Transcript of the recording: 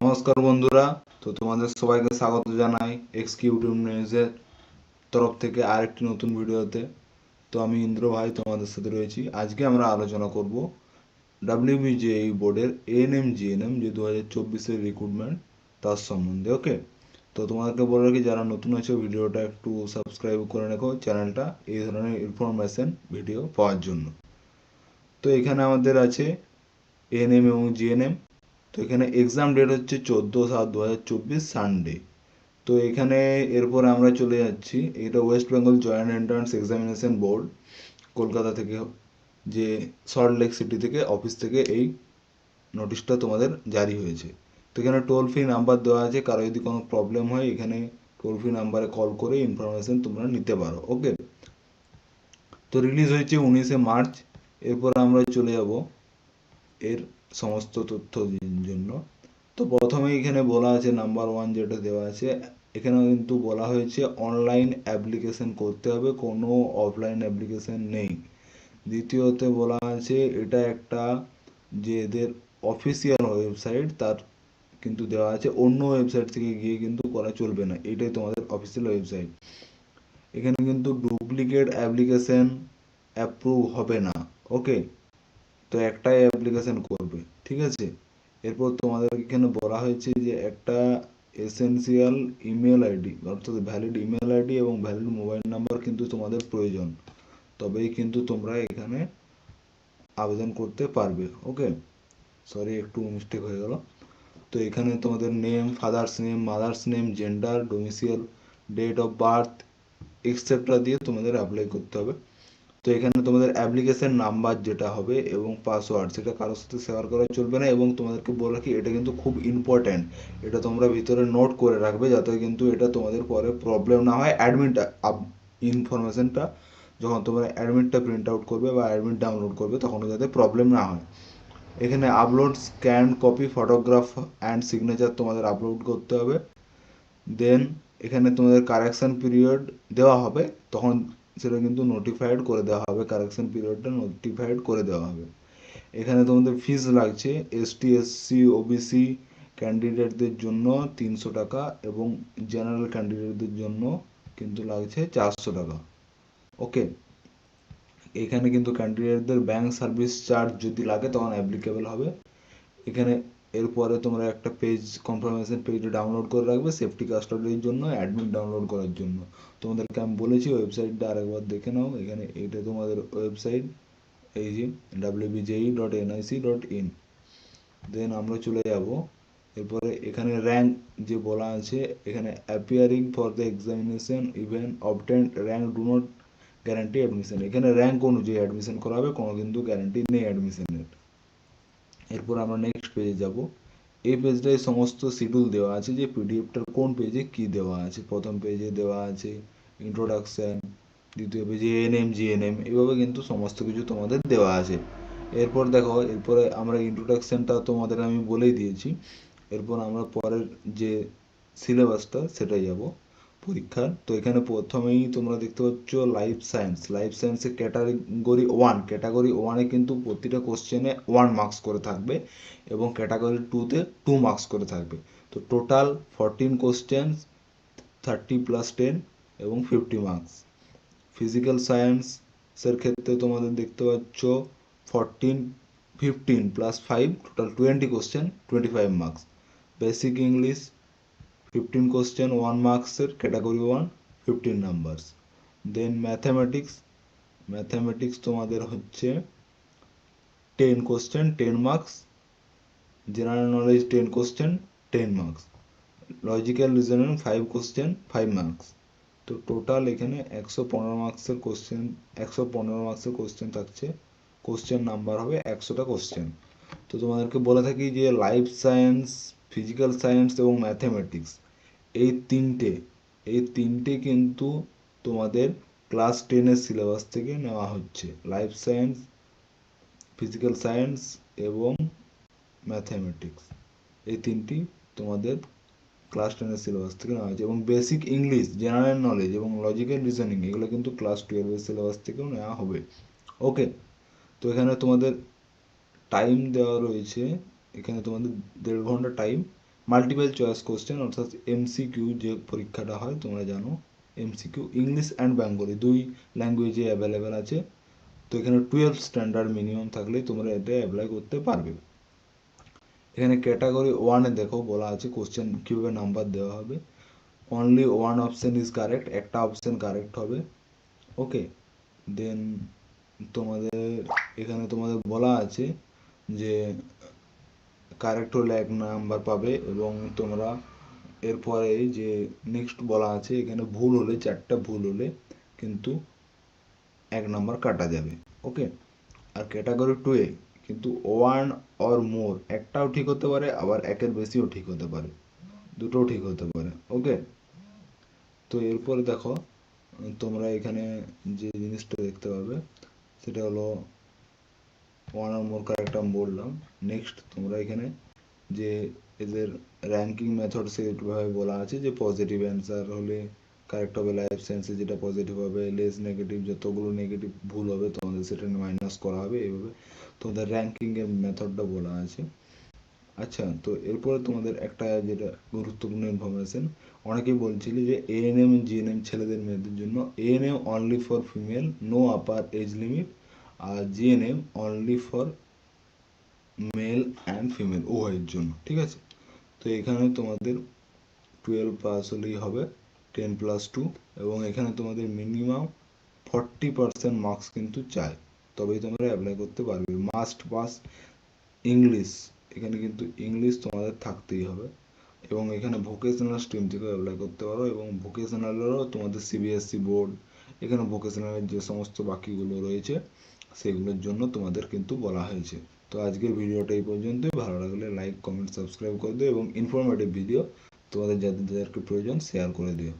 নমস্কার বন্ধুরা, তো তোমাদের সবাইকে স্বাগত জানাই এক্সকিউটিভ নিউজের তরফ থেকে আরেকটি নতুন ভিডিওতে। তো আমি ইন্দ্র ভাই তোমাদের সাথে রয়েছি। আজকে আমরা আলোচনা করব ডাব্লিউবিজেই বোর্ডের এএনএম জিএনএম যে 2024-এর রিক্রুটমেন্ট তার সম্বন্ধে। ওকে, তো তোমাদেরকে বলে রাখি যারা নতুন আছে ভিডিওটা একটু সাবস্ক্রাইব করে রেখো চ্যানেলটা এই ধরনের ইনফরমেশন ভিডিও পাওয়ার জন্য। তো এখানে আমাদের আছে এএনএম এবং জিএনএম। তো এখানে এক্সাম ডেট হচ্ছে 14/7/2024 সানডে। তো এখানে এরপরে আমরা চলে যাচ্ছি, এটা West Bengal joint entrance examination board Kolkata থেকে, যে সল্টলেক সিটি থেকে অফিস থেকে এই নোটিশটা তোমাদের জারি হয়েছে। তো এখানে টোল ফ্রি নাম্বার দেওয়া আছে, কারো যদি কোনো প্রবলেম হয় এখানে টোল ফ্রি নাম্বারে কল করে ইনফরমেশন তোমরা নিতে পারো। ওকে, তো রিলিজ হয়েছে 19 মার্চ। এরপর আমরা চলে যাব এর সমস্ত তথ্য জন্য। তো প্রথমে এখানে বলা আছে নাম্বার 1 যেটা দেওয়া আছে, এখানে কিন্তু বলা হয়েছে অনলাইন অ্যাপ্লিকেশন করতে হবে, কোনো অফলাইন অ্যাপ্লিকেশন নেই। দ্বিতীয়তে বলা আছে এটা একটা যে এদের অফিসিয়াল ওয়েবসাইট, তার কিন্তু দেওয়া আছে অন্য ওয়েবসাইট থেকে গিয়ে কিন্তু করা চলবে না, এটাই তোমাদের অফিসিয়াল ওয়েবসাইট। এখানে কিন্তু ডুপ্লিকেট অ্যাপ্লিকেশন অ্যাপ্রুভ হবে না। ওকে, তো একটাই অ্যাপ্লিকেশন করবে, ঠিক আছে। এরপর তোমাদের এখানে বলা হয়েছে যে একটা এসেনশিয়াল ইমেল আইডি অর্থাৎ ভ্যালিড ইমেল আইডি এবং ভ্যালিড মোবাইল নাম্বার কিন্তু তোমাদের প্রয়োজন, তবেই কিন্তু তোমরা এখানে আবেদন করতে পারবে। ওকে, সরি একটু মিস্টেক হয়ে গেল। তো এখানে তোমাদের name, father's name, mother's name, gender, domicile, date of birth etcetera দিয়ে তোমাদের অ্যাপ্লাই করতে হবে। তো এখানে তোমাদের অ্যাপ্লিকেশন নাম্বার যেটা হবে এবং পাসওয়ার্ড সেটা কারোর সাথে শেয়ার করা চলবে না, এবং তোমাদেরকে বলে রাখি এটা কিন্তু খুব ইম্পর্ট্যান্ট, এটা তোমরা ভিতরে নোট করে রাখবে যাতে কিন্তু এটা তোমাদের পরে প্রবলেম না হয়। অ্যাডমিট ইনফরমেশনটা যখন তোমরা অ্যাডমিটটা প্রিন্ট আউট করবে বা অ্যাডমিট ডাউনলোড করবে তখনও যাতে প্রবলেম না হয়। এখানে upload scan copy photograph and signature তোমাদের আপলোড করতে হবে। দেন এখানে তোমাদের কারেকশন পিরিয়ড দেওয়া হবে, তখন সেটা কিন্তু নোটিফাইড করে দেওয়া হবে, কারেকশন পিরিয়ডটা নোটিফাইড করে দেওয়া হবে। এখানে তোমাদের ফিস লাগছে এসটি এসসি ওবিসি ক্যান্ডিডেটদের জন্য 300 টাকা এবং জেনারেল ক্যান্ডিডেটদের জন্য কিন্তু লাগছে 400 টাকা। ওকে, এখানে কিন্তু ক্যান্ডিডেটদের ব্যাংক সার্ভিস চার্জ যদি লাগে তখন অ্যাপ্লিকেবল হবে। এখানে এরপরে তোমরা একটা পেজ কনফার্মেশন পেজ ডাউনলোড করে রাখবে সেফটি কাস্টডির জন্য, অ্যাডমিট ডাউনলোড করার জন্য। তোমাদেরকে আমি বলেছি ওয়েবসাইটটা আরেকবার দেখে নাও, এখানে এটা তোমাদের ওয়েবসাইট, এই যে wbje.nic.in। দেন আমরা চলে যাব এরপরে এখানে র্যাঙ্ক যে বলা আছে, এখানে appearing for the examination even obtained rank do not guarantee admission. এখানে র্যাঙ্ক অনুযায়ী অ্যাডমিশন করা হবে, কোনো কিন্তু গ্যারান্টি নেই অ্যাডমিশনের। এরপর আমরা নেক্সট পেজে যাব। এই পেজটায় সমস্ত শিডিউল দেওয়া আছে যে পিডিএফটার কোন পেজে কি দেওয়া আছে। প্রথম পেজে দেওয়া আছে ইন্ট্রোডাকশান, দ্বিতীয় পেজে এএনএম জিএনএম, এভাবে কিন্তু সমস্ত কিছু তোমাদের দেওয়া আছে। এরপর দেখো, এরপরে আমরা ইন্ট্রোডাকশানটা তোমাদের আমি বলেই দিয়েছি। এরপর আমরা পরের যে সিলেবাসটা সেটাই যাব পরীক্ষার। তো এখানে প্রথমেই তোমরা দেখতে পাচ্ছ লাইফ সায়েন্স। লাইফ সায়েন্সে ক্যাটাগরি ওয়ানে কিন্তু প্রতিটা কোশ্চেনে 1 মার্কস করে থাকবে এবং ক্যাটাগরি টুতে 2 মার্কস করে থাকবে। তো টোটাল 14 কোশ্চেন, 30+10 এবং 50 মার্কস। ফিজিক্যাল সায়েন্সের ক্ষেত্রে তোমাদের দেখতে পাচ্ছ 14, 15+5 total 20 question, 25 marks. Basic English 15 question, 1 মার্কসের, ক্যাটাগরি 1, 15 নাম্বারস। দেন ম্যাথামেটিক্স তোমাদের হচ্ছে 10 question, 10 marks. General knowledge 10 question, 10 marks. Logical reasoning 5 question, 5 marks. তো টোটাল এখানে 115 কোশ্চেন থাকছে। কোশ্চেন নাম্বার হবে 100টা কোশ্চেন। তো তোমাদেরকে বলে থাকি যে লাইফ সায়েন্স, ফিজিক্যাল সায়েন্স এবং ম্যাথামেটিক্স এই তিনটে কিন্তু তোমাদের ক্লাস 10-এর সিলেবাস থেকে নেওয়া হচ্ছে। লাইফ সায়েন্স, ফিজিক্যাল সায়েন্স এবং ম্যাথামেটিক্স এই তিনটি তোমাদের ক্লাস 10-এর সিলেবাস থেকে নেওয়া হয়েছে, এবং বেসিক ইংলিশ, জেনারেল নলেজ এবং লজিক্যাল রিজনিং এগুলো কিন্তু ক্লাস 12-এর সিলেবাস থেকেও নেওয়া হবে। ওকে, তো এখানে তোমাদের টাইম দেওয়া রয়েছে, এখানে তোমাদের 1.5 ঘন্টা টাইম মাল্টিপল চয়েস কোশ্চেন অর্থাৎ এমসিকিউ যে পরীক্ষাটা হয় তোমরা জানো, এমসিকিউ ইংলিশ অ্যান্ড বেঙ্গলি দুই ল্যাঙ্গুয়েজে অ্যাভেলেবেল আছে। তো এখানে 12 স্ট্যান্ডার্ড মিনিমাম থাকলেই তোমরা এটা অ্যাপ্লাই করতে পারবে। এখানে ক্যাটাগরি ওয়ানে দেখো বলা আছে কোশ্চেন কীভাবে নাম্বার দেওয়া হবে। Only one option is correct, একটা অপশন কারেক্ট হবে। ওকে, দেন তোমাদের এখানে তোমাদের বলা আছে যে কারেক্ট হলে 1 নাম্বার পাবে, এবং তোমরা এরপরে যে নেক্সট বলা আছে এখানে ভুল হলে, 4টা ভুল হলে কিন্তু 1 নাম্বার কাটা যাবে। ওকে, আর ক্যাটাগরি 2 এ কিন্তু 1 অর মোর, একটাও ঠিক হতে পারে আবার একের বেশিও ঠিক হতে পারে, দুটোও ঠিক হতে পারে। ওকে, তো এরপরে দেখো তোমরা এখানে যে জিনিসটা দেখতে পাবে সেটা হলো 1 অর মোর কারেক্ট আমি বললাম। নেক্সট তোমরা এখানে যে এদের র্যাঙ্কিং মেথড সেইভাবে বলা আছে যে পজিটিভ অ্যান্সার হলে কারেক্ট হবে, লাইফ সায়েন্সে যেটা পজিটিভ হবে, লেস নেগেটিভ যতগুলো নেগেটিভ ভুল হবে তোমাদের সেটা মাইনাস করা হবে, এইভাবে তোমাদের র্যাঙ্কিংয়ের মেথডটা বলা আছে। আচ্ছা, তো এরপরে তোমাদের একটা যেটা গুরুত্বপূর্ণ ইনফরমেশন, অনেকেই বলছিল যে এএনএম জিএনএম ছেলেদের মেয়েদের জন্য, ANM only for female, no upper age limit, আর GNM only for male and female উভয়ের জন্য। ঠিক আছে, তো এখানে তোমাদের 12 পাস হলেই হবে, 10+2, এবং এখানে তোমাদের মিনিমাম 40% মার্কস কিন্তু চাই, তবেই তোমরা অ্যাপ্লাই করতে পারবে। মাস্ট পাস ইংলিশ, এখানে কিন্তু ইংলিশ তোমাদের থাকতেই হবে, এবং এখানে ভোকেশনাল স্ট্রিম থেকেও অ্যাপ্লাই করতে পারো, এবং ভোকেশনালেরও তোমাদের সিবিএসসি বোর্ড, এখানে ভোকেশনালের যে সমস্ত বাকিগুলো রয়েছে সেগুলোর জন্য তোমাদের কিন্তু বলা হয়েছে। তো আজকের ভিডিওটা এই পর্যন্তই। ভালো লাগলে লাইক কমেন্ট সাবস্ক্রাইব করে দিও, এবং ইনফরমেটিভ ভিডিও তোমাদের যাদেরকে প্রয়োজন শেয়ার করে দিও।